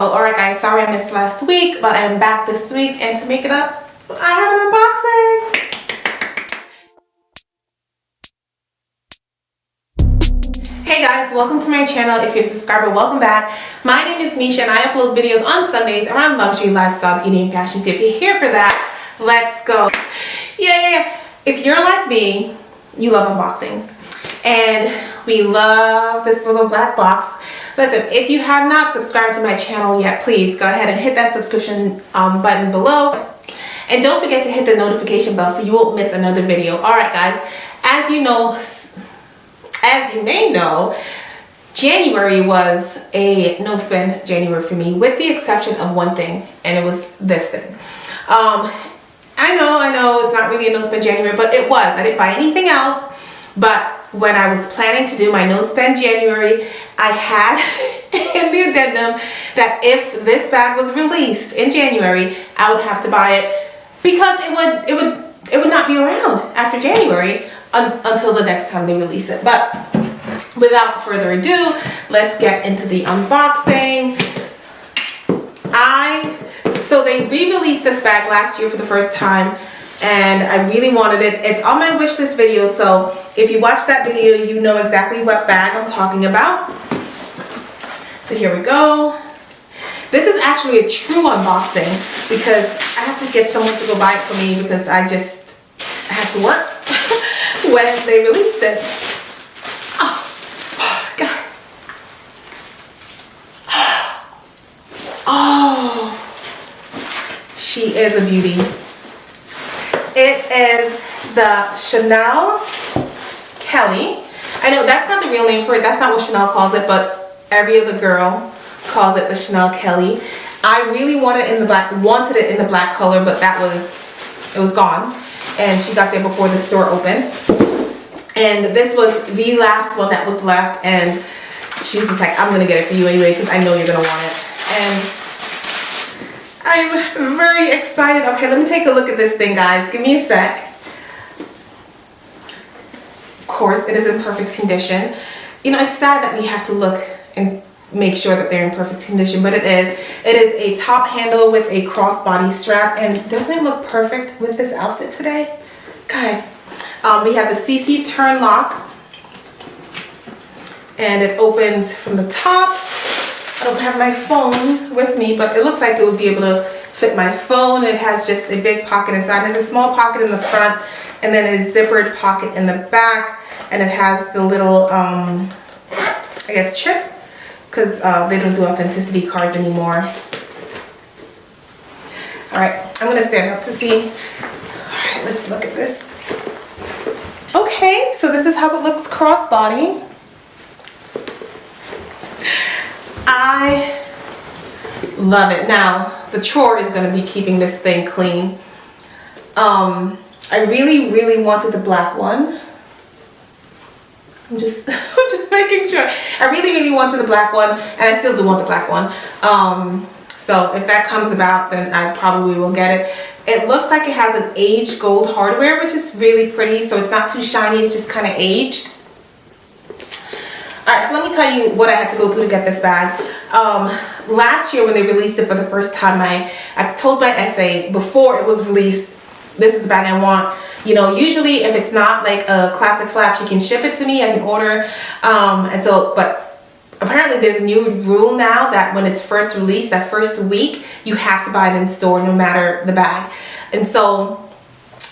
Alright guys, sorry I missed last week, but I'm back this week, and to make it up, I have an unboxing! Hey guys, welcome to my channel. If you're a subscriber, welcome back. My name is Misha and I upload videos on Sundays around luxury, lifestyle, beauty, and fashion. So if you're here for that, let's go. Yeah. If you're like me, you love unboxings. And we love this little black box. Listen, if you have not subscribed to my channel yet, please go ahead and hit that subscription button below. And don't forget to hit the notification bell so you won't miss another video. Alright guys, as you may know, January was a no-spend January for me, with the exception of one thing, and it was this thing. I know it's not really a no-spend January, but it was. I didn't buy anything else, but when I was planning to do my no-spend January, I had in the addendum that if this bag was released in January, I would have to buy it because it would not be around after January until the next time they release it. But without further ado, let's get into the unboxing. So they re-released this bag last year for the first time, and I really wanted it. It's on my wish list video, so if you watch that video, you know exactly what bag I'm talking about. So here we go. This is actually a true unboxing because I had to get someone to go buy it for me because I had to work when they released it. Oh, guys. Oh, she is a beauty. It is the Chanel Kelly. I know that's not the real name for it. That's not what Chanel calls it, but every other girl calls it the Chanel Kelly. I really wanted it in the black color, but it was gone. And she got there before the store opened. And this was the last one that was left, and she's just like, I'm gonna get it for you anyway because I know you're gonna want it. And I'm very excited. Okay, let me take a look at this thing, guys. Give me a sec. Of course, it is in perfect condition. You know, it's sad that we have to look and make sure that they're in perfect condition, but it is. It is a top handle with a crossbody strap, and doesn't it look perfect with this outfit today? Guys, we have the CC turn lock, and it opens from the top. I don't have my phone with me, but it looks like it would be able to fit my phone. It has just a big pocket inside. It has a small pocket in the front and then a zippered pocket in the back. And it has the little, I guess, chip, because they don't do authenticity cards anymore. All right, I'm going to stand up to see. All right, let's look at this. Okay, so this is how it looks crossbody. I love it. Now, the chore is going to be keeping this thing clean. I really wanted the black one. I'm just making sure. I really wanted the black one, and I still do want the black one. So if that comes about, then I probably will get it. It looks like it has an aged gold hardware, which is really pretty. So it's not too shiny. It's just kind of aged. Alright, so let me tell you what I had to go through to get this bag. Last year when they released it for the first time, I told my SA before it was released, this is the bag I want. You know, usually if it's not like a classic flap, she can ship it to me, I can order. But apparently there's a new rule now that when it's first released, that first week, you have to buy it in store no matter the bag. And so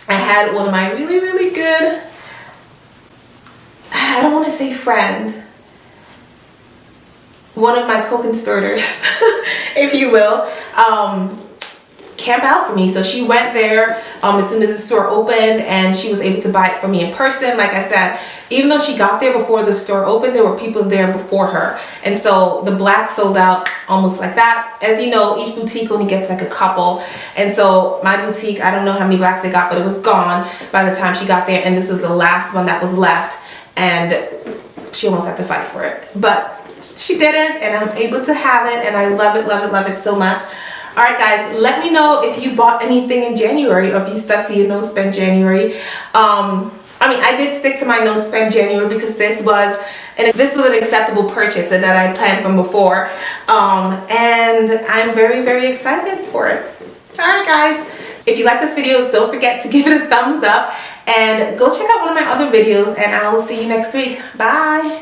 I had one of my really good, I don't want to say friend, one of my co-conspirators, if you will, camp out for me. So she went there as soon as the store opened, and she was able to buy it for me in person. Like I said, even though she got there before the store opened, there were people there before her. And so the black sold out almost like that. As you know, each boutique only gets like a couple. And so my boutique, I don't know how many blacks they got, but it was gone by the time she got there. And this was the last one that was left. And she almost had to fight for it. But she didn't, and I'm able to have it, and I love it so much. All right, guys, let me know if you bought anything in January or if you stuck to your no-spend January. I mean, I did stick to my no-spend January because this was and this was an acceptable purchase that I planned from before. And I'm very, very excited for it. All right, guys. If you like this video, don't forget to give it a thumbs up and go check out one of my other videos, and I'll see you next week. Bye.